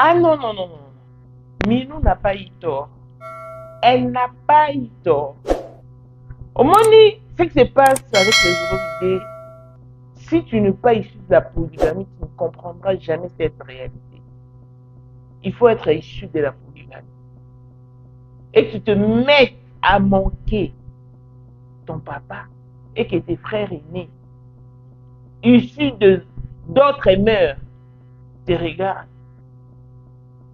Ah non, non, non, non. Minou n'a pas eu tort. Elle n'a pas eu tort. Au moins, ce qui se passe avec les idées, si tu n'es pas issu de la polygamie, tu ne comprendras jamais cette réalité. Il faut être issu de la polygamie. Et que tu te mettes à manquer ton papa et que tes frères aînés, issus d'autres mœurs, te regardent,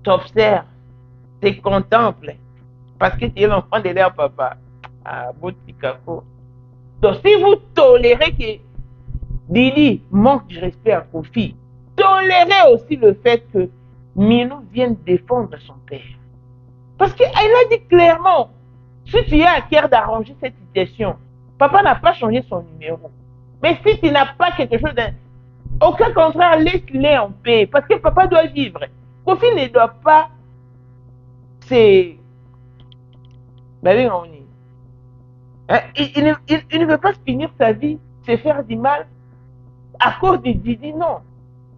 t'observent, te contemplent, parce que tu es l'enfant de leur papa. Ah, Botikako. Donc, si vous tolérez que Didi manque de respect à Kofi, tolérez aussi le fait que Minou vienne défendre son père. Parce qu'elle a dit clairement, si tu as à cœur d'arranger cette situation, papa n'a pas changé son numéro. Mais si tu n'as pas quelque chose au cas contraire, laisse-les en paix. Parce que papa doit vivre. Kofi ne doit pas se... Il ne veut pas finir sa vie, se faire du mal à cause de Didi, non.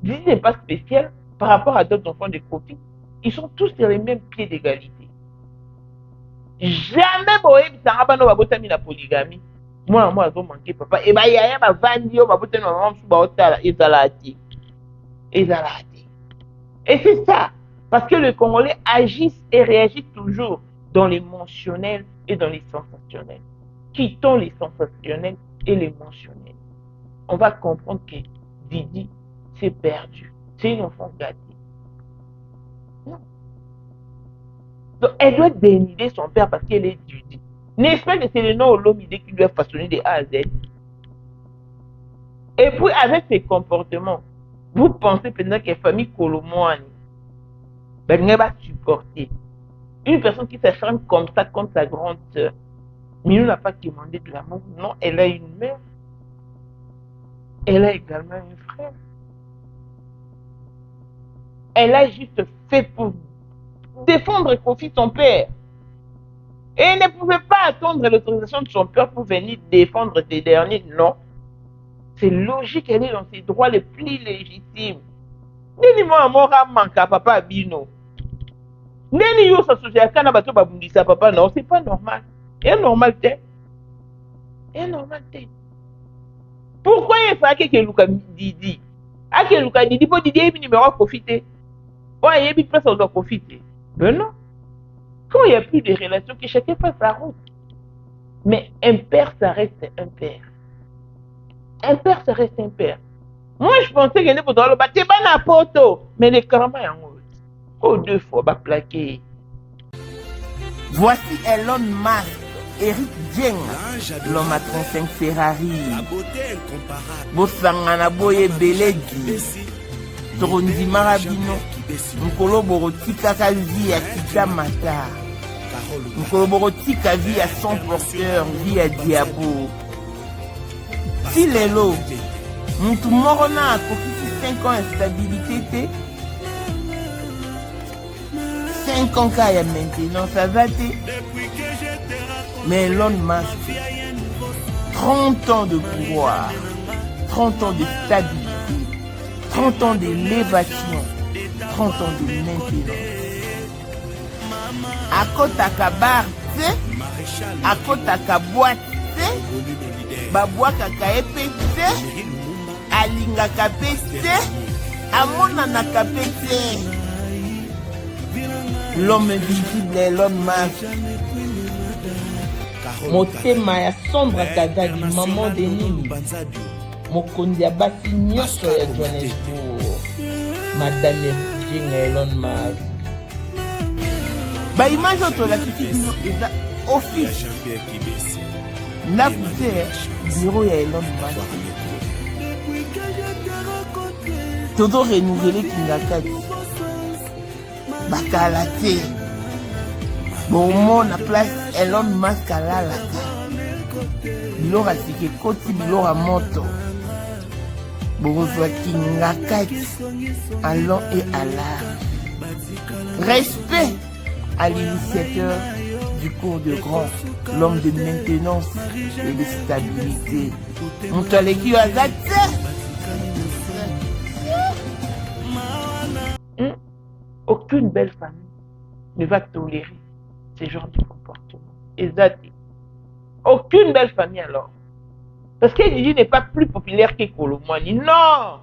Didi n'est pas spécial par rapport à d'autres enfants de Kofi. Ils sont tous sur les mêmes pieds d'égalité. Jamais boyebi sanga bana babotami na polygamie. Moi azo manquer papa. Et bah yaya ba vandi yo babotami na maman su ba otala ezalati. Ezalati. Et c'est ça. Parce que le Congolais agissent et réagissent toujours dans l'émotionnel et dans les sensationnels. Quittons les sensationnels et l'émotionnel. On va comprendre que Didi s'est perdu. C'est une enfant gâtée. Non. Donc, elle doit dénider son père parce qu'elle est Didi. N'est-ce pas que c'est le nom Olomide qui doit façonner de A à Z? Et puis, avec ses comportements, vous pensez peut-être que la famille Kolomoani, ben, elle va supporter. Une personne qui s'acharne comme ça contre sa grande sœur. Minou n'a pas demandé de l'amour. Non, elle a une mère. Elle a également un frère. Elle a juste fait pour défendre Kofi, son père. Et elle ne pouvait pas attendre l'autorisation de son père pour venir défendre ces derniers. Non. C'est logique, elle est dans ses droits les plus légitimes. Dis-moi, Amora manque à papa Bino. Neni yo s'associer à Kanabato Babundisa papa, non, c'est pas normal. Et normal, t'es. Et normal, t'es. Pourquoi il fallait que Luka Didi? Ah, que Luka Didi, pour Didi, il numéro profiter. Ouais, il y a on doit profiter. Ben non. Quand il n'y a plus de relations, que chacun fasse sa route. Mais un père, ça reste un père. Un père, ça reste un père. Moi, je pensais qu'il y avait dans le bâtiment, c'est pas n'importe où. Mais les karma, oh, 2 fois, bah, plaqué. Voici Elon Musk, Eric Dieng, l'homme à 35 Ferrari. Bosangana Boye Beledi, Torondi Marabino, Nkolo Borotika vie à Kita Mata, Nkolo Borotika vie à son porteur, vie à Diabo. Si les lots, Moutou Morona a coquille 5 ans d'instabilité, 5 ans qu'il y a maintenant, ça va te. Mais Elon Musk, 30 ans de pouvoir, 30 ans de stabilité, 30 ans d'élévation, 30 ans de maintenance. À côté à bar, à côté à boîte, baboua kaka epete, alinga kapete, amona na kapete. L'homme invisible Elon Musk. Motema ya sombre kazali maman de nini. Mokondi ya basi nyonso ya Johannesburg. Madame Jing Elon Musk. Ba image otolakisi bino eza office. Là vous êtes bureau ya Elon Musk. Todo renouveler Kingakati. Bakalate. Bon, mon a place Elon Musk à la bilora sike koti bilora moto. Bon, soit Kingakati. Allons et à la. Respect à l'initiateur du cours de grand, l'homme de maintenance et de stabilité. On t'a l'équipe à Aucune belle famille ne va tolérer ce genre de comportement. Exact. Aucune belle famille alors. Parce que Gigi n'est pas plus populaire que Kolomwani. Non!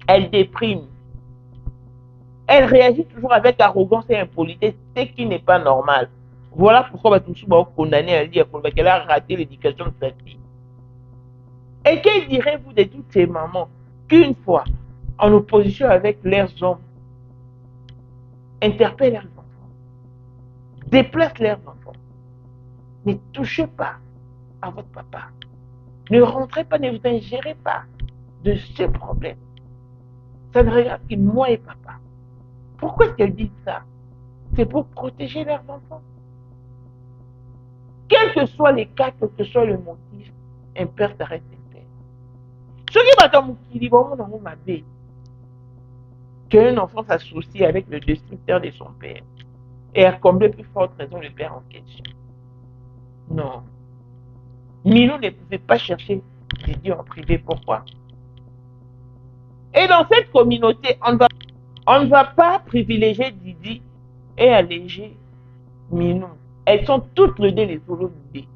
Elle déprime. Elle réagit toujours avec arrogance et impolitesse, ce qui n'est pas normal. Voilà pourquoi Batumsu va condamner à dire qu'elle a raté l'éducation de sa fille. Et que direz-vous de toutes ces mamans qu'une fois en opposition avec leurs hommes, interpellent leurs enfants, déplacent leurs enfants. Ne touchez pas à votre papa. Ne rentrez pas, ne vous ingérez pas de ce problème. Ça ne regarde que moi et papa. Pourquoi est-ce qu'elles disent ça? C'est pour protéger leurs enfants. Quel que soit les cas, quel que soit le motif, un père s'arrête un père. Ce qui va dans mon kilibo, mon ma bé, qu'un enfant s'associe avec le destructeur de son père et à combler plus forte raison le père en question. Non. Milou ne pouvait pas chercher Didi en privé. Pourquoi? Et dans cette communauté, on ne va pas privilégier Didi et alléger Minou. Elles sont toutes les deux les Olomidés.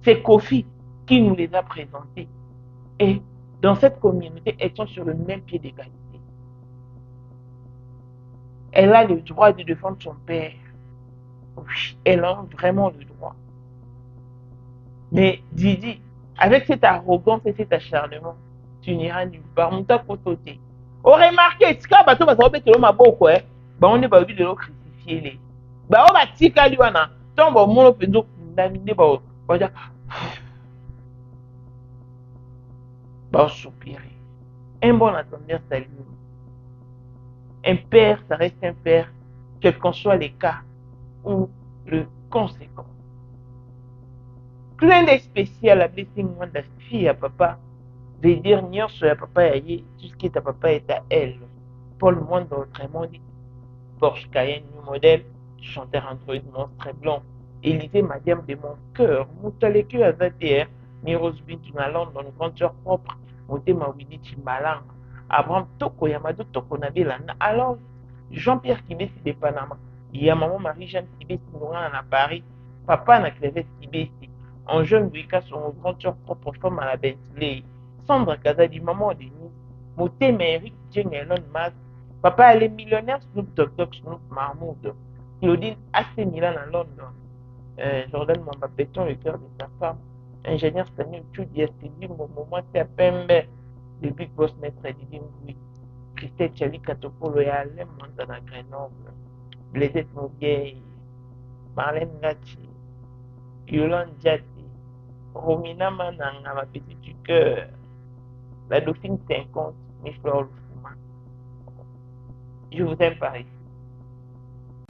C'est Kofi qui nous les a présentées. Et dans cette communauté, elles sont sur le même pied d'égalité. Elle a le droit de défendre son père. Oui, elle a vraiment le droit. Mais Didi, avec cette arrogance et cet acharnement, tu n'iras nulle part. Mouta Kotote. On remarque, si bateau va savoir que l'homme a beaucoup, on n'est pas obligé de le crucifier. On va tirer à lui, on va mon opinion condamné, on va dire, on soupirer. Un bon attendeur salut. Un père, ça reste un père, quels qu'en soient les cas ou le conséquent. Plein de spécial à blessing moi de fille à papa, veut dire nyonso ya papa ya ye, tout ce qui est à papa est à elle. Paul Monde autrement dit, Porsche Cayenne, new modèle, chanteur Android monstre très blanc, Élisée Madiam de mon cœur, Moutaleke Azater, Miros Bintu na London, grandeur propre, Motema Widi Chimbalang, Abraham Toko Yamado Toko Nabilana, alors Jean-Pierre Kibesi de Panama, Maman Marie-Jeanne Kibesi à Paris, Papa na Clévette Kibesi, en jeune Wika son grandeur propre femme à la Bentley, Sandra Kazadi, maman de nous, Motema Eric Jeng Elon Musk, Papa elle est millionnaire, Snoop Dogg, Snoop Mahmoud, Claudine AC Milan à London, Jordan Mambapeton, le cœur de sa femme, ingénieur Stanley Chudi, Estidi, Momo Pembe, le Big Boss Maître Didi Mboui, Christelle Chali Katopolo et Alain Mandana Grenoble, Blaisette Mouguey, Marlène Gachi, Yolande Djati, Romina Mananga, ma petite du cœur, la Dauphine 50, Michel Fuma. Je vous aime par ici.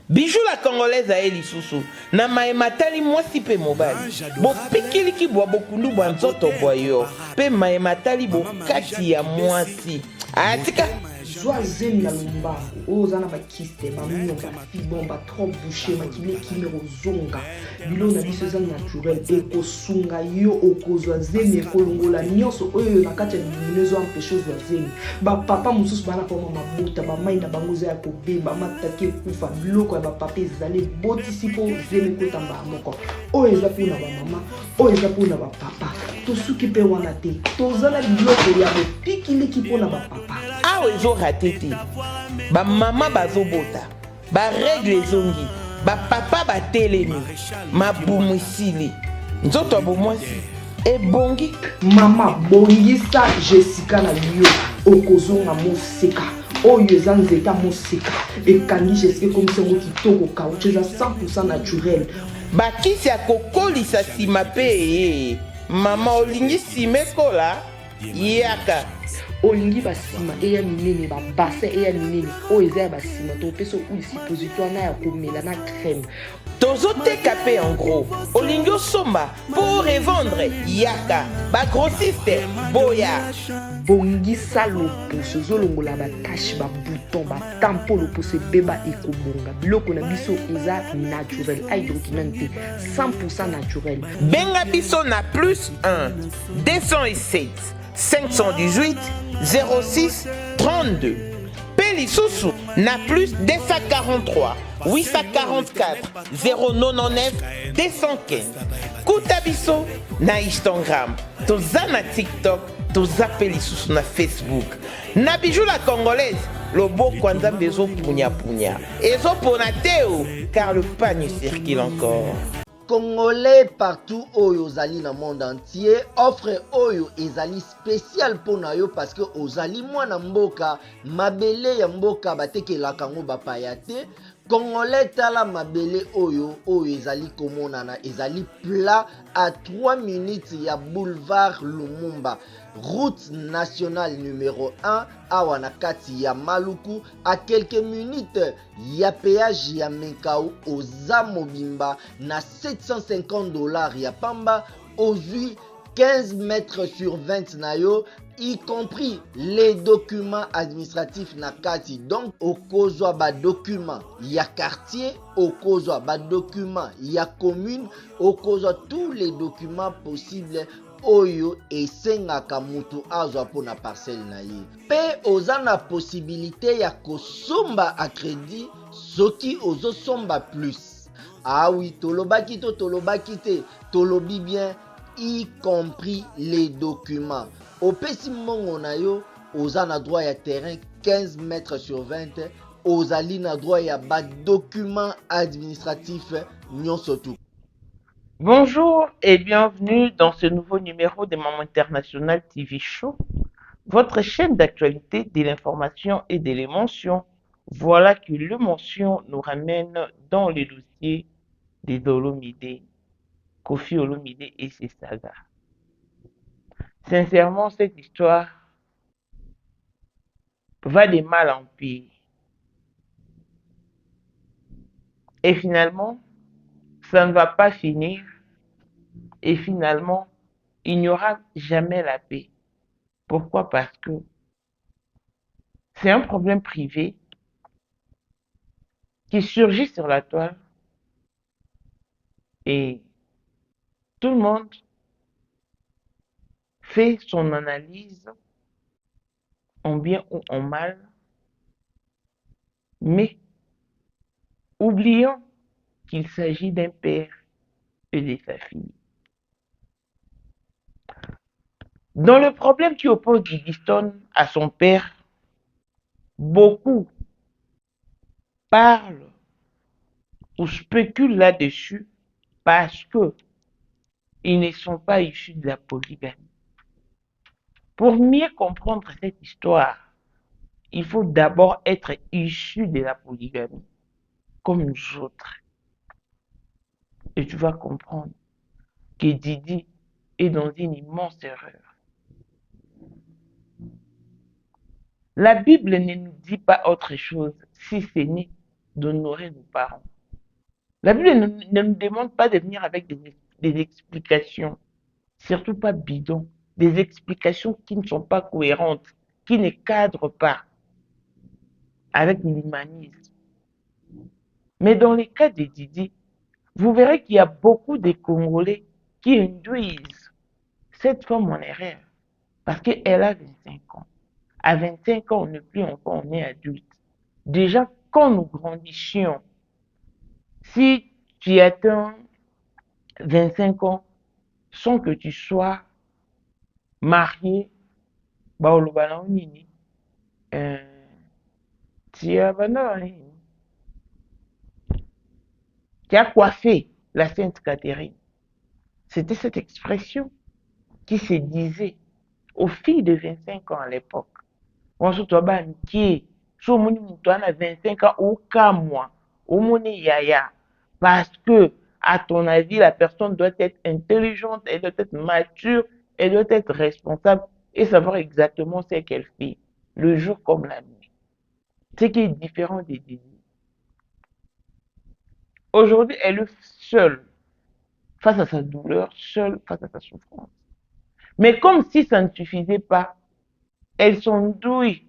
Bijou la congolaise à Elisusu, na maematali mwasi pe mobali. Bo pikiliki bwa bokundu bwa nzoto boyo, pe maematali bo kati ya mwasi. Atika Zwa zen na lumbango, ozana ba kiste, ba mignon, ba fibon, ba trop bouché, ma kile kimero zonga. Bilo na biso eza naturel, eko sunga yo okozwa zemi ekolongola nyonso oyo na kati ya luminezo empêche ozwa zemi. Ba papa mususu bana koma mabota, ba mai na bango za ya kobeba, matake kufa, biloko ya ba papa ezali botisi po zemi kotamba moko. Oyo eza po na ba mama, oyo eza po na ba papa. Tosuki pe wana te, tozala biloko ya bopikiliki po na ba papa. awa ezorate te, bamama bazobota, baregle ezongi, bapapa batelemi, mabumu esili, nzoto bomwasi ebongi. Mama bongisa Jessica na yo okozonga moseka oyo eza nzeta moseka ekangi Jessica komisa ngo kitoko kauche eza 100% naturel. Bakisi ya kokolisa nsima pe mama olingi nsima ekola yaka olingi basima eya minene babase eya minene oyo eza ya basima topesa oyo suppositoire na ya komela na crème tozoteka pe en gros olingi osomba pour revendre yaka bagrossiste boya bongisa loposo ozolongola batache babouton batampo loposo ebeba ekobonga biloko na biso eza naturel hydroquinone te 100% naturel. Benga biso na plus 1 207 518 06 32 Pelisusu na plus 243 844 099 215. Kutabiso na Instagram, toza na TikTok, toza Pelisusu na Facebook. Na bijou la congolaise, lobo kwanza bezo punya punya. Ezo ponateo, car le panier circule encore. Congolais partout oyo ozali na monde entier, offre oyo ezali spécial pona yo parce que ozali mwana mboka, mabele ya mboka batekelaka ngo bapaya te. Congolais tala mabele oyo ezali komonana, ezali plat à 3 minutes ya boulevard Lumumba, route nationale numéro 1 awa na kati ya Maluku, à quelques minutes ya péage ya Menkau oza mobimba na $750 ya pamba, ozui 15 mètres sur 20 na yo, y compris les documents administratifs na kati. Donc okozwa ba document ya quartier, okozwa ba document ya commune, okozwa tous les documents possibles oyo esengaka mutu azwa pona parcelle na ye. Pe oza na possibilité ya kosomba a crédit soki ozosomba plus. Ah oui, tolobaki to tolobaki te, tolobi bien, y compris les documents. Opesi mongo na yo, oza na droit ya terrain 15 mètres sur 20, ozali na droit ya ba document administratif nyonso tu. Bonjour et bienvenue dans ce nouveau numéro de Maman International TV Show, votre chaîne d'actualité, de l'information et de l'émotion. Voilà que l'émotion nous ramène dans le dossier des Olomide, Koffi Olomide et ses sagas. Sincèrement, cette histoire va de mal en pire. Et finalement, ça ne va pas finir. Et finalement, il n'y aura jamais la paix. Pourquoi? Parce que c'est un problème privé qui surgit sur la toile et tout le monde fait son analyse en bien ou en mal, mais oublions qu'il s'agit d'un père et de sa fille. Dans le problème qui oppose Livingstone à son père, beaucoup parlent ou spéculent là-dessus parce que ils ne sont pas issus de la polygamie. Pour mieux comprendre cette histoire, il faut d'abord être issu de la polygamie, comme nous autres. Et tu vas comprendre que Didi est dans une immense erreur. La Bible ne nous dit pas autre chose si ce n'est d'honorer nos parents. La Bible ne nous demande pas de venir avec des explications, surtout pas bidons, des explications qui ne sont pas cohérentes, qui ne cadrent pas avec l'humanisme. Mais dans le cas de Didi, vous verrez qu'il y a beaucoup de Congolais qui induisent cette femme en erreur parce qu'elle a 25 ans. À 25 ans, on n'est plus encore, on est adulte. Déjà, quand nous grandissions, si tu atteins 25 ans sans que tu sois marié, tu as coiffé la Sainte Catherine. C'était cette expression qui se disait aux filles de 25 ans à l'époque. On se trouve qui so moni mutu ana 25 ans aucun mois au moni yaya parce que à ton avis la personne doit être intelligente, elle doit être mature, elle doit être responsable et savoir exactement ce qu'elle fait le jour comme la nuit. Ce qui est différent des Didi. Aujourd'hui, elle est seule face à sa douleur, seule face à sa souffrance. Mais comme si ça ne suffisait pas, elles sont douées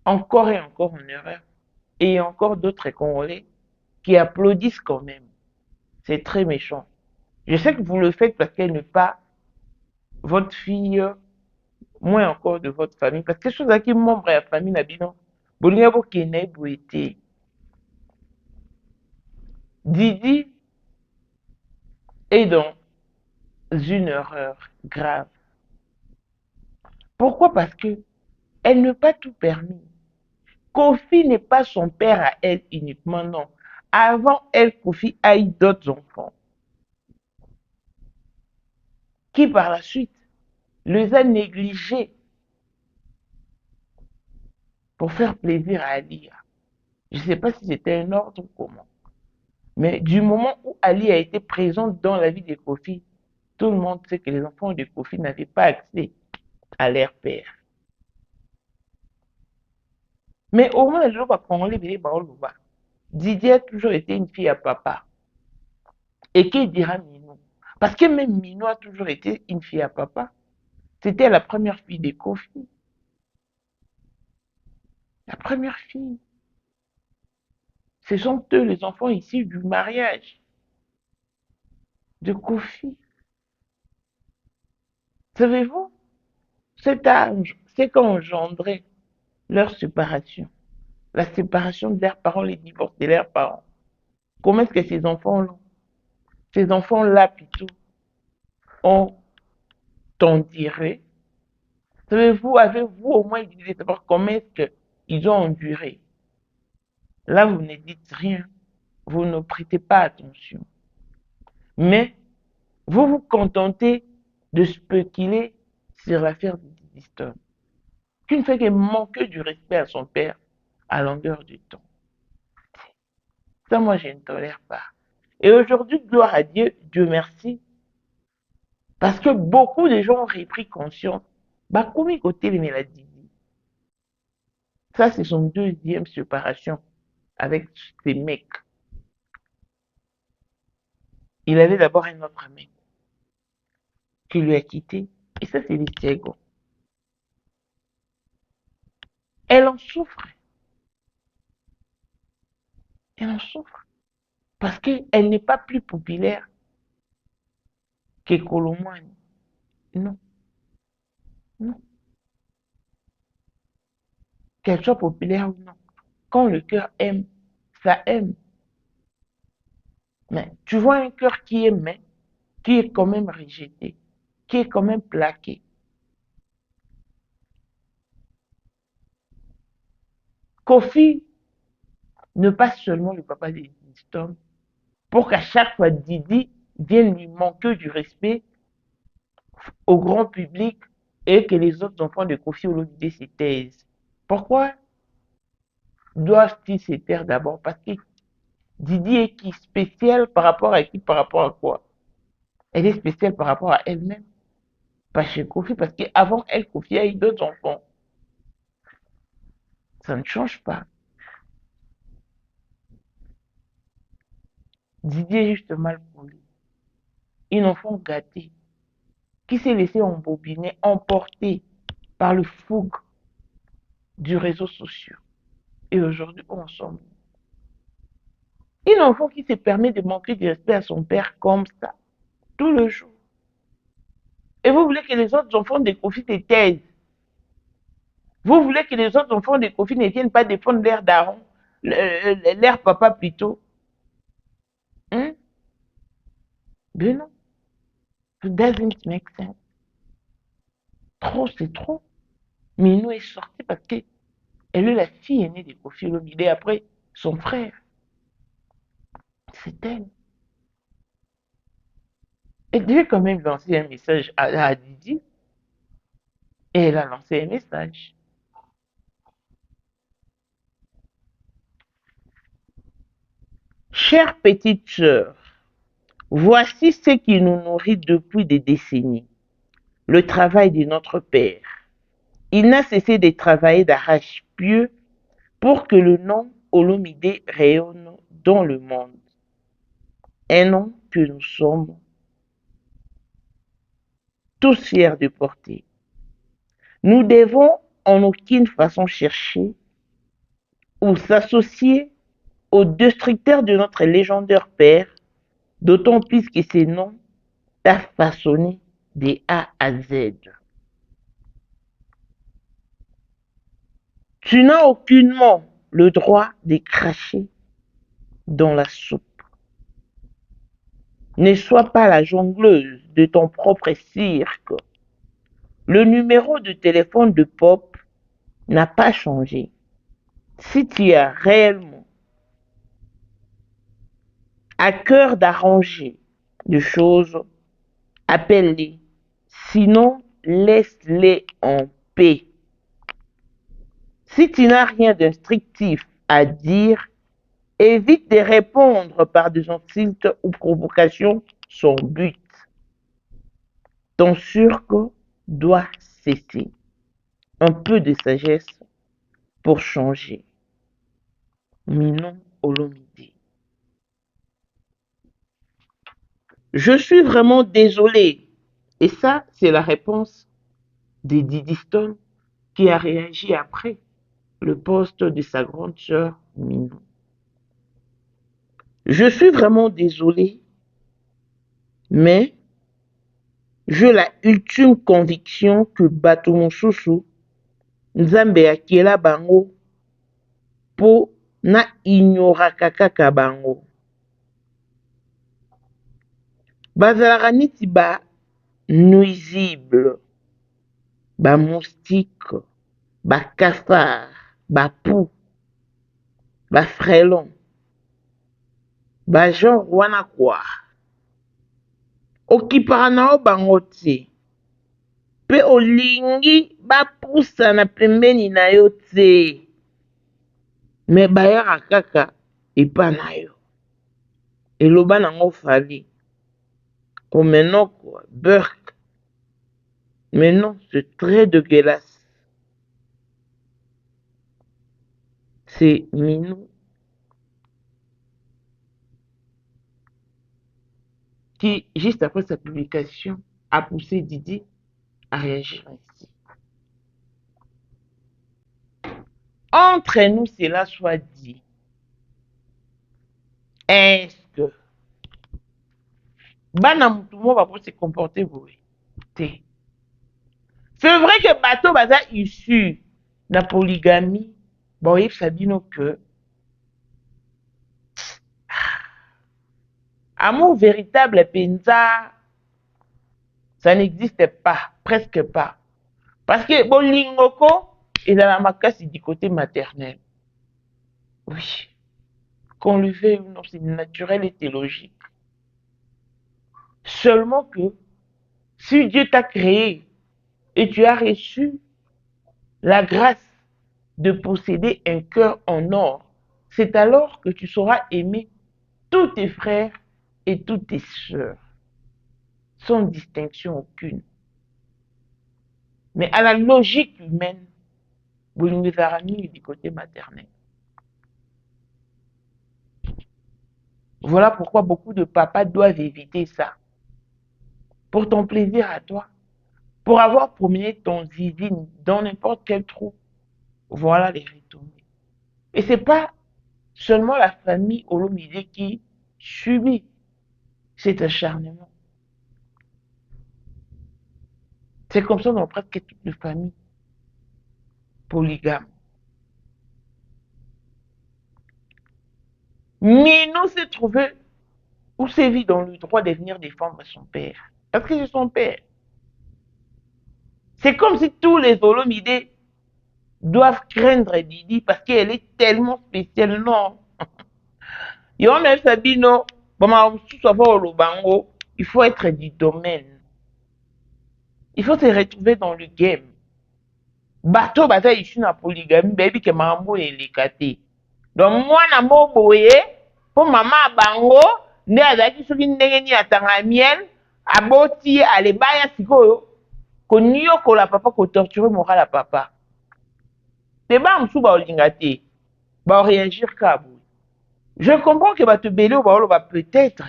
encore et encore en erreur. Et il y a encore d'autres Congolais qui applaudissent quand même. C'est très méchant. Je sais que vous le faites parce qu'elle n'est pas votre fille, moins encore de votre famille. Parce que chose qui membre de la famille, bolinga bokende boye te. Didi est dans une erreur grave. Pourquoi? Parce que elle n'a pas tout permis. Kofi n'est pas son père à elle uniquement, non. Avant elle, Kofi a eu d'autres enfants qui par la suite les a négligés pour faire plaisir à Alia. Je ne sais pas si c'était un ordre ou comment. Mais du moment où Ali a été présent dans la vie de Kofi, tout le monde sait que les enfants de Kofi n'avaient pas accès à leur père. Mais au moins, le va prendre les bébés Didier a toujours été une fille à papa. Et qui dira Minou? Parce que même Minou a toujours été une fille à papa. C'était la première fille de Kofi. La première fille. Ce sont eux les enfants issus du mariage de Kofi. Savez-vous, cet âge, c'est qu'engendrait leur séparation. La séparation de leurs parents, les divorces de leurs parents. Comment est-ce que ces enfants-là plutôt, ont enduré? Savez-vous, avez-vous au moins l'idée de savoir comment est-ce qu'ils ont enduré? Là, vous ne dites rien. Vous ne prêtez pas attention. Mais vous vous contentez de spéculer sur l'affaire de Diddy Stone, qui ne fait que manquer du respect à son père à longueur du temps. Ça, moi, je ne tolère pas. Et aujourd'hui, gloire à Dieu, Dieu merci, parce que beaucoup de gens ont repris conscience. Bah, comment côté les maladies? Ça, c'est son deuxième séparation avec ces mecs. Il avait d'abord un autre mec qui lui a quitté. Et ça, c'est les Diego. Elle en souffre. Elle en souffre. Parce qu'elle n'est pas plus populaire que Colomani. Non, non. Qu'elle soit populaire ou non. Quand le cœur aime, ça aime. Mais tu vois un cœur qui aime, qui est quand même rejeté, qui est quand même plaqué. Kofi ne pas seulement le papa de Storm, pour qu'à chaque fois Didi vienne lui manquer du respect au grand public et que les autres enfants de Kofi Olomide se taisent. Pourquoi doivent-ils se taire d'abord? Parce que Didi est qui spécial par rapport à qui, par rapport à quoi? Elle est spéciale par rapport à elle-même, pas chez Kofi, parce qu'avant elle, Kofi a eu d'autres enfants. Ça ne change pas. Didi est juste mal pour lui. Un enfant gâté qui s'est laissé embobiner, emporter par le fougue du réseau social. Et aujourd'hui, on s'en. Un enfant qui se permet de manquer de respect à son père comme ça, tout le jour. Et vous voulez que les autres enfants de Kofi se taisent. Vous voulez que les autres enfants de Kofi ne viennent pas défendre leur daron, leur papa plutôt. Hein? Ben non. It doesn't make sense. Trop, c'est trop. Minou est sortie parce qu'elle est la fille aînée de Kofi Olomide. Après, son frère. C'est elle. Elle devait quand même lancer un message à Didi. Et elle a lancé un message. Chère petite sœur, voici ce qui nous nourrit depuis des décennies. Le travail de notre Père. Il n'a cessé de travailler d'arrache-pied pour que le nom Olomide rayonne dans le monde. Un nom que nous sommes tous fiers de porter. Nous devons en aucune façon chercher ou s'associer aux destructeurs de notre légendaire Père, d'autant plus que ces noms t'a façonné de A à Z. Tu n'as aucunement le droit de cracher dans la soupe. Ne sois pas la jongleuse de ton propre cirque. Le numéro de téléphone de Pop n'a pas changé. Si tu as réellement à cœur d'arranger des choses, appelle-les. Sinon, laisse-les en paix. Si tu n'as rien d'instructif à dire, évite de répondre par des insultes ou provocations sans but. Ton cirque doit cesser. Un peu de sagesse pour changer. Minon Olomide. Je suis vraiment désolé. Et ça, c'est la réponse de Didi Stone qui a réagi après le poste de sa grande sœur Minon. Je suis vraiment désolé, mais j'ai la ultime conviction que bato mosusu Nzambe akiela bango po na ignoraka kaka bango. Bazalaka neti ba nuisible, ba moustique, ba cafard, ba pou, ba frelon, ba genre wana kwa. Okipaka nao bango te. Pe olingi bapusana pembeni na yo te. Me bayaka kaka epa na yo. Eloba nango fali. Komenoko, Burke. Mais non, c'est très dégueulasse. C'est Minou qui, juste après sa publication, a poussé Didi à réagir ainsi. Entre nous, cela soit dit. Est-ce que bana mutumo va se comporter boy? C'est vrai que bateau baza issu de la polygamie. Bon, il sabino que amour véritable penza, ça n'existe pas, presque pas. Parce que bon lingoko est dans la makasi du côté maternel. Oui. Qu'on le fait ou non, c'est naturel et logique. Seulement que si Dieu t'a créé et tu as reçu la grâce de posséder un cœur en or, c'est alors que tu sauras aimer tous tes frères et toutes tes sœurs, sans distinction aucune. Mais à la logique humaine, vous nous avez du côté maternel. Voilà pourquoi beaucoup de papas doivent éviter ça. Pour ton plaisir à toi, pour avoir promené ton zizi dans n'importe quel trou, voilà les retombées. Et c'est pas seulement la famille Olomide qui subit cet acharnement. C'est comme ça dans presque toutes les familles polygames. Minou s'est trouvé ou s'est vu dans le droit de venir défendre son père. Parce que c'est son père. C'est comme si tous les Olomide doivent craindre Didi parce qu'elle est tellement spéciale. Non. Yo même Sabino, il faut être du domaine. Il faut se retrouver dans le game. Bateau bata issu na polygamie, baby que mambo est l'écaté. Donc moi na mo boye, pour maman bango, ne azaki soki ndenge ni atanga miel, aboti alebaya sikoyo, ko niyo ko la papa ko torturer moral à papa. C'est ba msu ba olingate, ba réagir kabo. Je comprends que bato belé ou ba peut-être,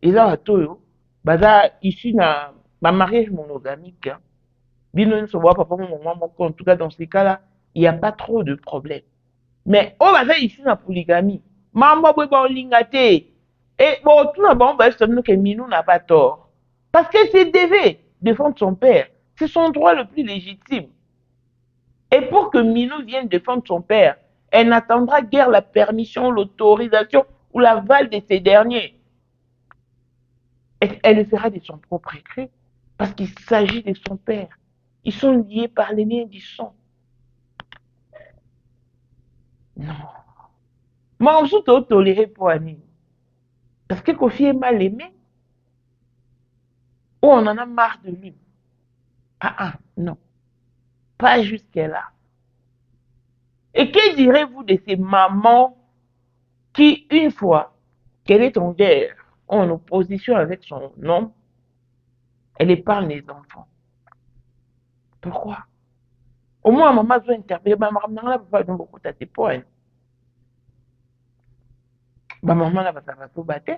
et là bato baza issu na ba mariage monogamique. Papa, en tout cas, dans ces cas-là, il n'y a pas trop de problème. Mais, on va faire ici la polygamie. Maman, et bon, tout d'abord, on va dire que Minou n'a pas tort. Parce que c'est devait défendre son père. C'est son droit le plus légitime. Et pour que Minou vienne défendre son père, elle n'attendra guère la permission, l'autorisation ou l'aval de ces derniers. Elle le fera de son propre écrit, parce qu'il s'agit de son père. Ils sont liés par les liens du sang. Non. Moi, je suis toléré pour Annie. Parce que Kofi est mal aimé. Ou on en a marre de lui. Non. Pas jusque-là. Et que direz-vous de ces mamans qui, une fois qu'elle est en guerre, en opposition avec son homme, elle épargne les enfants? Pourquoi? Au moins, maman doit interpeller. Maman n'a pas beaucoup de points. Maman n'a pas tout battre.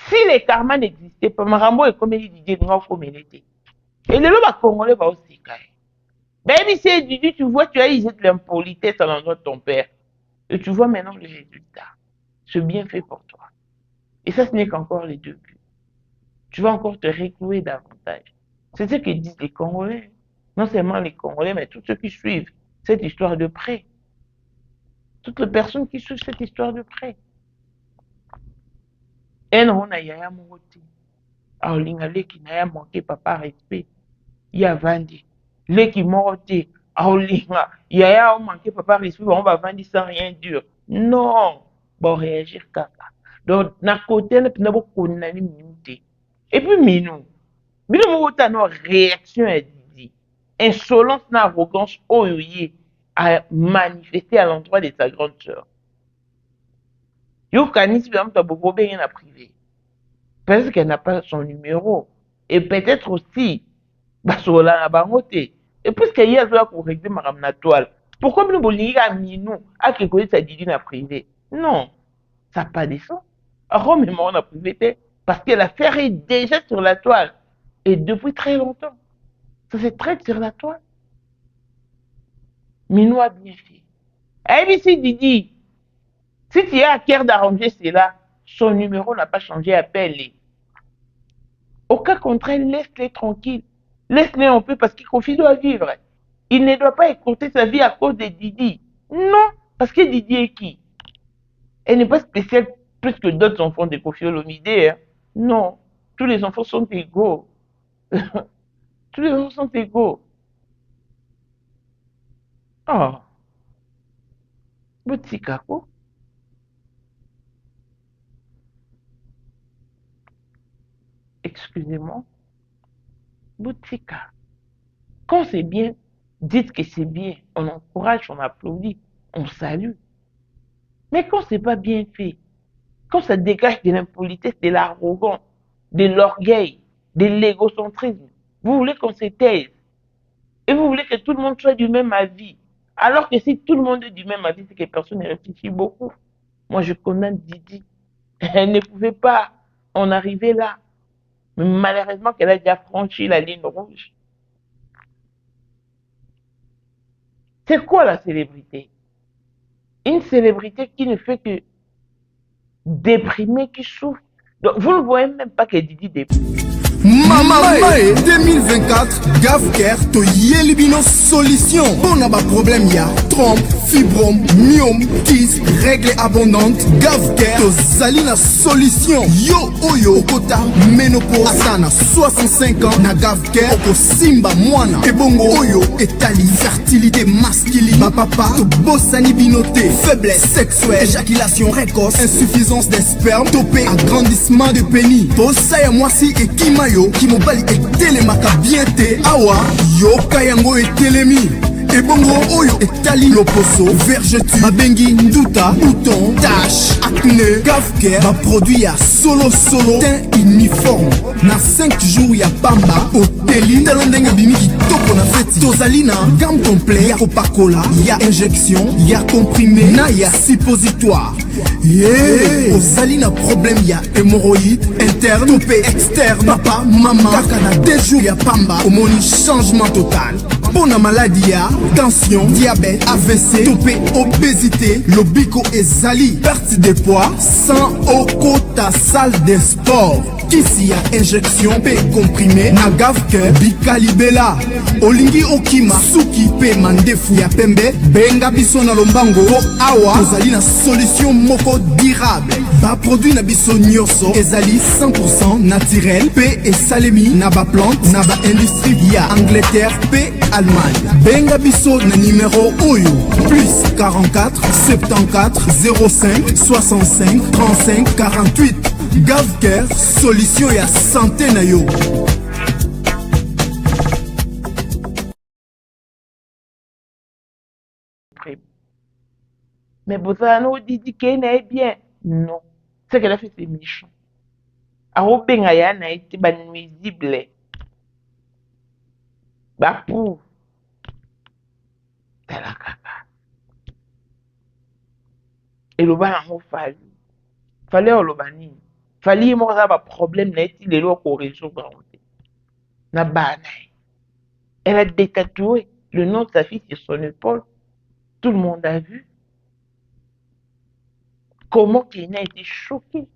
Si les karmas n'existaient pas, Marambo est comme il dit, il faut m'aider. Et le lot congolais va aussi cailler. Même si Didi, tu vois, tu as usé de l'impolitesse à l'endroit de ton père. Et tu vois maintenant le résultat. C'est bien fait pour toi. Et ça, ce n'est qu'encore les débuts. Tu vas encore te reclouer davantage. C'est ce que disent les Congolais. Non seulement les Congolais, mais tous ceux qui suivent cette histoire de près. Toutes les personnes qui suivent cette histoire de près. Et non, on a yaya mongoti. Aolinga leki na ya manqué papa respect. Ya vandi. Leki mongoti. Aolinga. Yaya a manqué papa respect. On va vendre sans rien dire. Non. Bon, réagir kaka. Donc, na côté, na beaucoup de minute. Et puis, Minou. Minou mongoti a une réaction à Didi. Insolence, na arrogance, oyoye, a manifesté à l'endroit de sa grande sœur. Yo kanisi par exemple beaucoup bien en privé. Parce qu'elle n'a pas son numéro. Et peut-être aussi, basola na bangote. Et puisqu'il y a besoin pour régler ma toile. Pourquoi nous voulons à Minou à quelque chose ça dit na privé? Non, ça n'a pas de sens. Alors même on a privé parce que l'affaire est déjà sur la toile et depuis très longtemps. Ça se traite sur la toile. Minou a bien fait. ABC Didi. Si tu as à cœur d'arranger cela, son numéro n'a pas changé, appelle-les. Au cas contraire, laisse-les tranquilles. Laisse-les un peu parce qu'il Kofi doit vivre. Il ne doit pas écourter sa vie à cause de Didi. Non, parce que Didi est qui? Elle n'est pas spéciale plus que d'autres enfants de Kofi Olomide. Hein. Non, tous les enfants sont égaux. Tous les enfants sont égaux. Oh. Botikako. Excusez-moi, Boutika. Quand c'est bien, dites que c'est bien. On encourage, on applaudit, on salue. Mais quand c'est pas bien fait, quand ça dégage de l'impolitesse, de l'arrogance, de l'orgueil, de l'égocentrisme, vous voulez qu'on se taise. Et vous voulez que tout le monde soit du même avis. Alors que si tout le monde est du même avis, c'est que personne ne réfléchit beaucoup. Moi, je condamne Didi. Elle ne pouvait pas en arriver là. Mais malheureusement qu'elle a déjà franchi la ligne rouge. C'est quoi la célébrité? Une célébrité qui ne fait que déprimer, qui souffre. Donc, vous ne voyez même pas que Didi déprime. Mamae 2024 Gavker to Yelibino solution. On a pas problème ya trompe, fibrome, myome, kyste, règle abondante. Gavker to Zalina solution. Yo oyo kota ménopause asana 65 ans na Gavker oko simba mwana. Ebongo oyo etali fertilité masculine. Ma papa to bossani binoté, faiblesse sexuelle, éjaculation précoce, insuffisance des spermes, topé agrandissement de pénis. Bossa ya mwasi et kima ki mobali etelemaka bien te awa yoka yango etelemi ebongo oyo etali loposo vergeture babengi nduta bouton tache acné Gavker baproduit ya solo teint uniforme na 5 jours ya pamba oteli talo ndenge bimi kitoko na feti tozali na gamme complet ya kopakola ya injection ya comprimé na ya suppositoire. Yeah. Ozali na problème ya hémorroïde interne topé externe papa mama kaka na 2 jours ya pamba omoni changement total. Pona maladie ya tension, diabète, AVC, topé, obésité, lobiko ezali, perte de poids, sans okota salle de sport. Kisi ya injection pe comprimé na Gavker bikalibela. Olingi okima suki pe mandefu ya pembe, benga biso na lombango po awa tozali na solution moko durable. Ba produit na biso nyonso ezali 100% naturel pe esalemi na ba plante na ba industrie ya Angleterre pe Allemagne. Benga biso na numéro oyo plus 44 74 05 65 35 48. Gavker, solution ya santé na yo. Mais Bozano dit qu'elle est bien. Non. Ce qu'elle a fait, c'est méchant. Arobenga na été nuisible. Bah pour. T'as la caca. Et le bas n'a fallu. Fallait au lobani. Fallait moi avoir problème na été les lois qu'on résoudre. Na banai. Elle a détatoué le nom de sa fille sur son épaule. Tout le monde a vu. Comment Kenya a été choqué.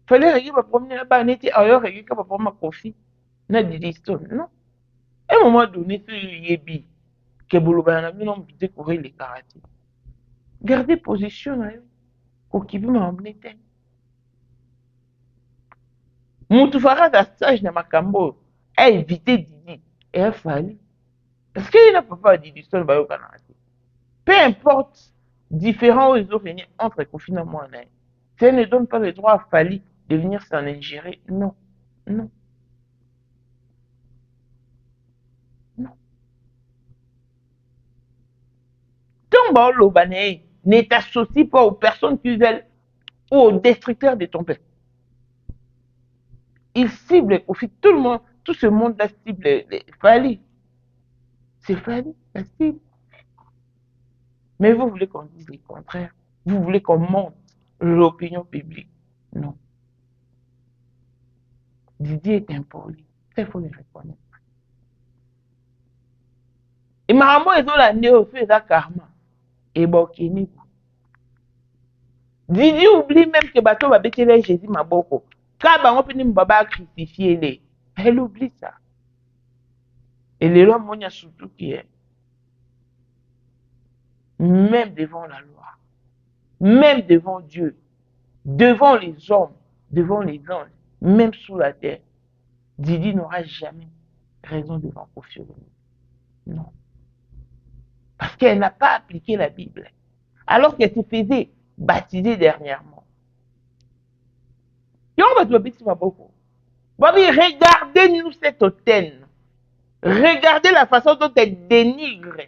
Fallait régler ma promener là-bas. On était ailleurs régler comme pour ma confie. Na Didiston. Non. À un moment donné, ce Yebi, que Bouloba a non découvrir les karatés. Gardez position là. Pour qui veut m'emmener. Moutoufaras à stage dans ma cambo. A évité Didi. Et il a fallu. Parce qu'il n'a pas fait Didiston au Canada. Peu importe, différents réseaux venir entre confinement en Inde. Ça ne donne pas le droit à Fali de venir s'en ingérer. Non. Non. Non. Ton Lobané ne t'associe pas aux personnes qui veulent ou aux destructeurs de ton père. Il cible et profite. Tout le monde, tout ce monde-là cible les Fali. C'est Fali, la cible. Mais vous voulez qu'on dise le contraire. Vous voulez qu'on monte l'opinion publique. Non. Didier est impoli. Il faut le reconnaître. Et maman, ils ont la néo fait ça karma. Et bon, Didier oublie même que bateau va bêter les Jésus Maboko. Quand on peut nous crucifier les. Elle oublie ça. Et les lois, il y a surtout qui est. Même devant la loi. Même devant Dieu. Devant les hommes. Devant les anges. Même sous la terre. Didi n'aura jamais raison devant Kofi Olomide. Non. Parce qu'elle n'a pas appliqué la Bible. Alors qu'elle se faisait baptiser dernièrement. Regardez-nous cette hautaine. Regardez la façon dont elle dénigre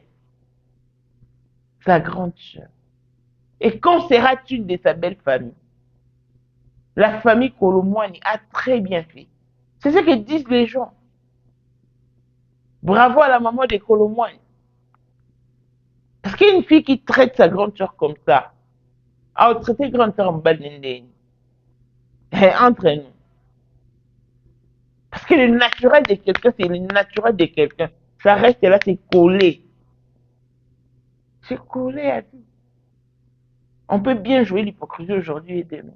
sa grande sœur. Et quand sera-t-il de sa belle famille? La famille Kolomoani a très bien fait. C'est ce que disent les gens. Bravo à la maman de Kolomoani. Parce qu'une fille qui traite sa grande sœur comme ça, a traité grande sœur en bas entre nous. Parce que le naturel de quelqu'un, c'est le naturel de quelqu'un. Ça reste là, c'est collé. C'est collé à tout. On peut bien jouer l'hypocrisie aujourd'hui et demain.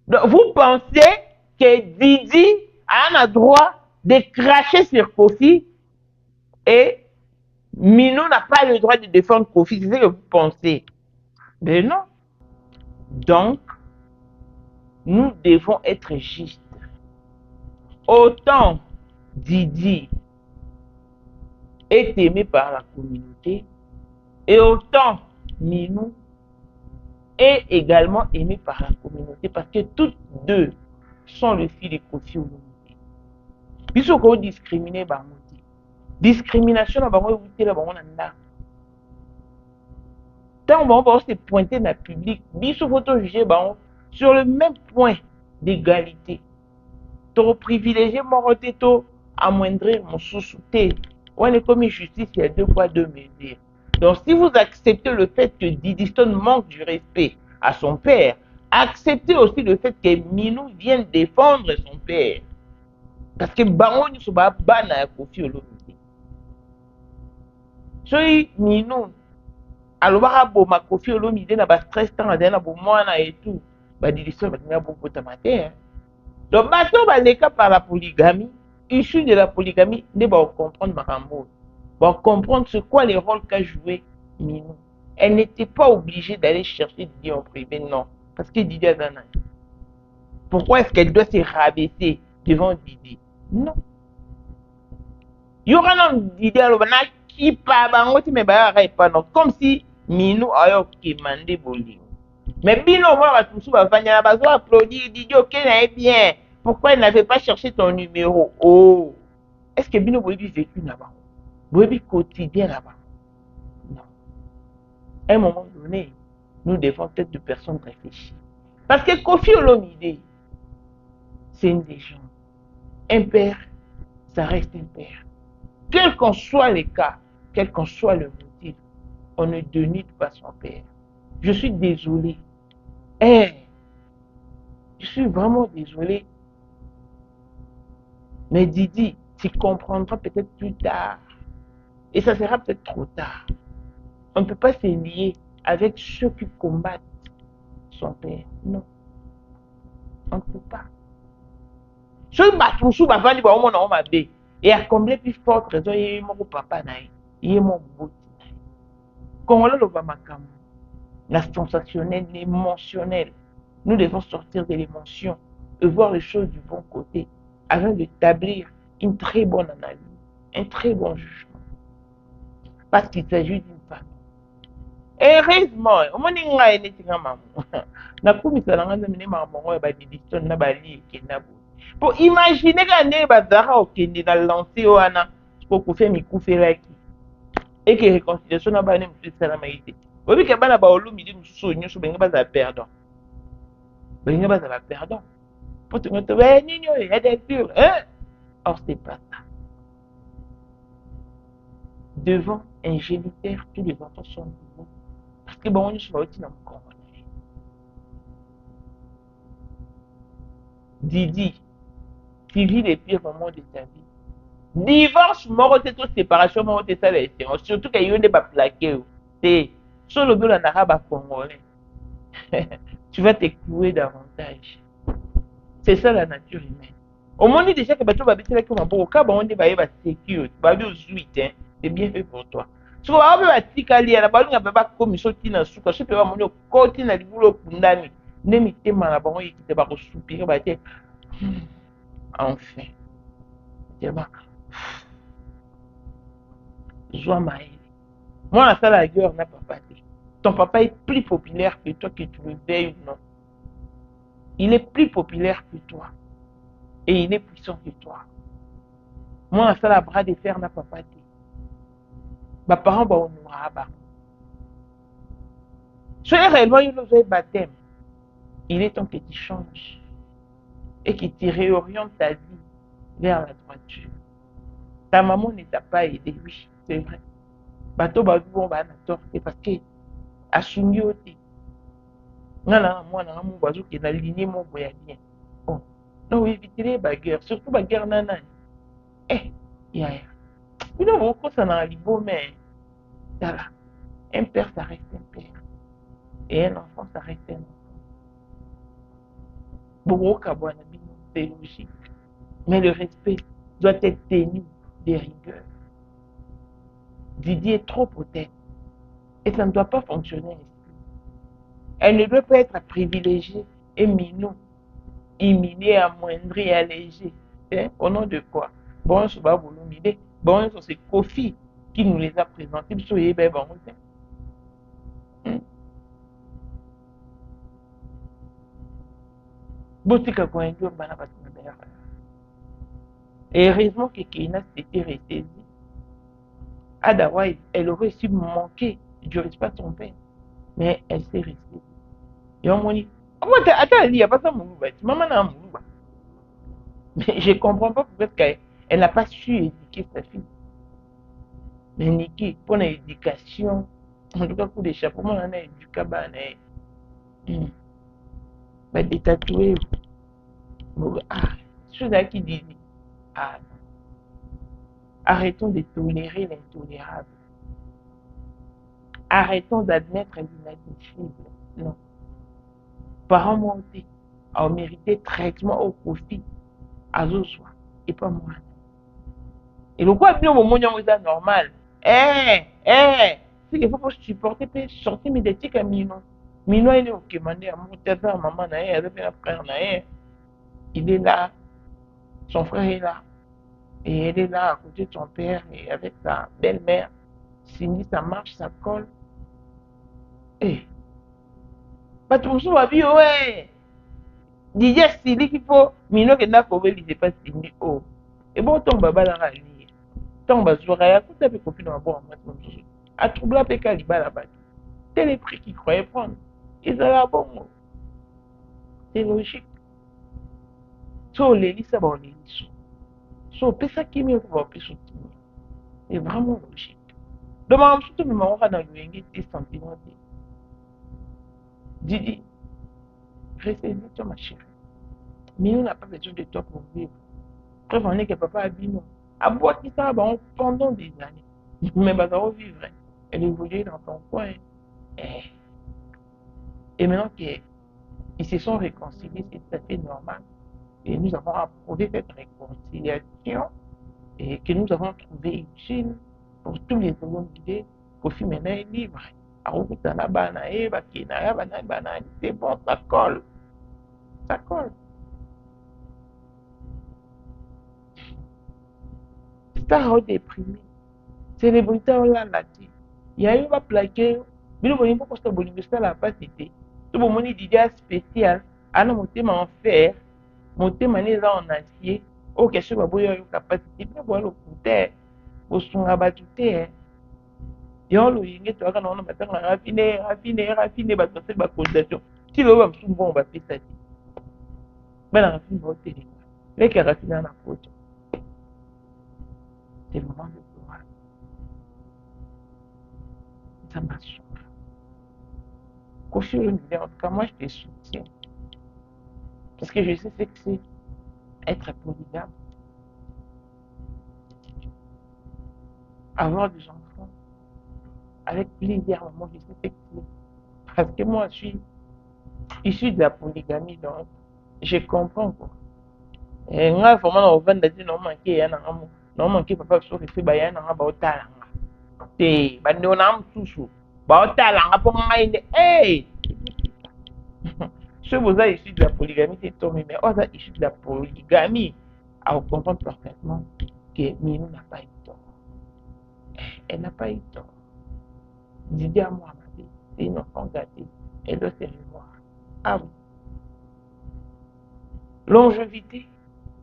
Donc, vous pensez que Didi a un droit de cracher sur Kofi et Minou n'a pas le droit de défendre Kofi, c'est ce que vous pensez. Mais non. Donc, nous devons être justes. Autant Didi est aimé par la communauté, et autant Minou est également aimé par la communauté, parce que toutes deux sont le fils de Kofi Olomide. Il faut qu'on discrimine Bangote. Discrimination na bango ewuti la bango na ndako. Tant bango va se pointer dans le public, biso faut juger bango sur le même point d'égalité. To privilégier morote to amoindrir mon sous-souté. On est comme justice, il y a deux poids deux mesures. Donc si vous acceptez le fait que Didiston manque du respect à son père, accepter aussi le fait que Minou vienne défendre son père. Parce que Bango ni soba bana ya Koffi Olomide. Soki Minou alobaka boma Koffi Olomide na ba stress tant azali na bomwana et tout, badilisio batinga bobotama te. Donc bato baleka par la polygamie, issu de la polygamie, ne va comprendre makambo. Va comprendre ce quoi les rôles qu'a joué Minou. Elle n'était pas obligée d'aller chercher Didier en privé, non. Parce que Didier a gagné. Pourquoi est-ce qu'elle doit se rabaisser devant Didier? Non. Il y aura un Didier qui parle, comme si Minou a demandé Bolingo. Mais Bino, moi, tout va venir à applaudir Didier, ok, bien. Pourquoi elle n'avait pas cherché ton numéro? Oh. Est-ce que Bino Bolingo vécu là-bas? Bolingo quotidien là-bas? Non. À un moment donné, nous devons peut-être de personnes réfléchir. Parce que Koffi Olomide, c'est une légende. Un père, ça reste un père. Quel qu'en soit les cas, quel qu'en soit le motif, on ne dénigre pas son père. Je suis désolé. Je suis vraiment désolé. Mais Didi, tu comprendras peut-être plus tard. Et ça sera peut-être trop tard. On ne peut pas se lier avec ceux qui combattent son père. Non. On ne peut pas. Ceux qui battent sous ma famille, on m'a dit. Et à combler plus forte raison, il y a mon papa, il y a mon beau. Quand on le voit, la sensationnelle, l'émotionnel, nous devons sortir de l'émotion et voir les choses du bon côté afin d'établir une très bonne analyse, un très bon jugement. Parce qu'il s'agit d'une famille. Heureusement, au moins, il y a une maman. Na kumisa na ngana mine maman oyo ba didition na bali ekenda bo. Pour imaginer que bazara okende na lancer wana ko kufe mikufelaki. Et que réconciliation na ba ne mtu sala maite. Obi ke bana ba olumidi mususu nyusu benga baza perdant. Benga baza perdant. Pour te mettre ouais nini oyo ya des pur, hein? Or c'est pas ça. Devant un géniteur, tous les enfants sont nouveaux. Parce que bon, on est aussi dans mon corps. Didi, tu vis les pires moments de ta vie. Divorce, mort, c'est toute séparation, mort, c'est ça les séances. Surtout qu'il y a des plaqués. C'est sur le bureau en arabe congolais. Tu vas t'écouler davantage. C'est ça la nature humaine. Au moins, déjà que tu vas habiter là comme un beau cas, on dit que tu vas sécure, tu vas bien c'est bien fait pour toi. Si tu vas bien tikali, la balle n'a pas comme ça qui n'a souka, si tu vas monter au côté na libulo kundani, ne mite mala bango qui te va soupirer, bah t'es enfin. Tu vas joie maïs. Moi, la salle à guerre n'a pas passé. Ton papa est plus populaire que toi, que tu le veuilles ou non. Il est plus populaire que toi. Et il est puissant que toi. Moi, la salle à bras de fer n'a pas passé. Mes parents vont nous rabattre. Soyez réellement un baptême. Il est temps que tu changes. Et que tu réorientes ta vie vers la droiture. Ta maman ne t'a pas aidé, oui, c'est vrai. Bateau bon ba na torté parce que assungi ote. Ngana mwana ngamu bazo ke na ligne mon boya bien. Bon. Non éviter les bagarres, surtout bagarre nana. Ya. Il faut que ça na libo mais ça un père ça reste un père. Et un enfant ça reste un enfant. Beaucoup kabwana bino, c'est logique. Mais le respect doit être tenu des rigueurs. Didier est trop hautaine. Et ça ne doit pas fonctionner ainsi. Elle ne doit pas être privilégiée et Minou, humiliée, amoindrie, allégée. Hein? Au nom de quoi? Bon, je vais vous l'humilier. Bon, c'est Koffi qui nous les a présentés. Et heureusement que Keina s'était ressaisie. Otherwise, elle aurait su manquer du respect à son père. Mais elle s'est restée. Et on m'a dit, comment attends, il n'y a pas ça, Moulouba. Maman n'a Moulouba. Mais je ne comprends pas pourquoi elle n'a pas su éduquer sa fille. Mais Niki, pour l'éducation, en tout cas pour l'échappement, on a éduqué. va détatouer. Ah, chose là qui dit, ah, arrêtons de tolérer l'intolérable. Arrêtons d'admettre l'inadmissible. Non. Parents montés à mériter traitement au profit à Zoswa et pas moi. Et le quoi bien au moment où c'est normal. C'est qu'il faut supporter puis sortir médiatique à Mino. Mino il est au Kémané à mon tête à maman naé, avec un frère naé. Il est là, son frère est là. Et elle est là à côté de son père et avec sa belle-mère. Cindy, ça marche, ça colle. Eh, pas tout ça va bien, ouais. Didier Sili qu'il faut, Mino qui n'a pas oublié, il n'est pas Cindy. Oh. Et bon, ton baba là, rallié. Ton bazouara, ya kuta pe copine en bon en maths comme ça. A troublé pe kaliba là-bas. Tel les prix qu'ils croyaient prendre. Ils allaient bon. C'est logique. So, les listes, ça va les listes. So, pe ça qui me va pe soutenir. C'est vraiment logique. Donc, moi, surtout, mes mamans, dans le yengi, des sentiments. Didi, ressaisis toi, ma chérie. Mais on n'a pas besoin de toi pour vivre. Preuve en est que papa a dit non. À boire qui ça va pendant des années. Mais bah, ça va vivre. Elle évolue dans ton coin. Et maintenant qu'ils se sont réconciliés, c'est tout à fait normal. Et nous avons approuvé cette réconciliation et que nous avons trouvé utile pour tous les secondes idées. Kofi maintenant est libre. C'est bon, ça colle. Ça colle. Ça a déprimé. Célébrité, on l'a dit. Il y a eu un plaqué. Mais nous voyons pas que ça n'a pas été. Tout le monde dit spécial. Ah non, mon thème en fer. Mon thème en acier. Oh, quelque chose va une capacité. Mais voilà, le côté. Au son rabattuté. Yo, le yingue, tu vois, quand on a raffiné, bah, c'est ma condamnation. Si le homme est bon, on va faire ça. Mais la raffine va au télé. Les qui raffinent en approche. C'est le moment de pouvoir. Ça m'a souffert. Kofi Olomide, en tout cas, moi, je te soutiens. Parce que je sais ce que c'est être polygame. Avoir des enfants. Avec plaisir, moi, je sais ce que c'est. Parce que moi, je suis issu de la polygamie, donc, je comprends, quoi. Et moi, vraiment, on va dire, non, manqué, non, manqué, papa, sauf que c'est, bah, y'en a, bah, au talent. Te, bah, nous, on a un sous-sous. Bah, au talent, pour moi, hey! Ceux vous êtes issus de la polygamie, c'est tombé, mais on est issus de la polygamie. Alors, on comprend parfaitement que Minou n'a pas eu tort. Elle n'a pas eu tort. Didier à moi, c'est une enfant gâtée. Elle doit se revoir. Ah oui. Longévité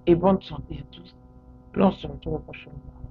et bonne santé à tous. L'on se retrouve au prochain mois.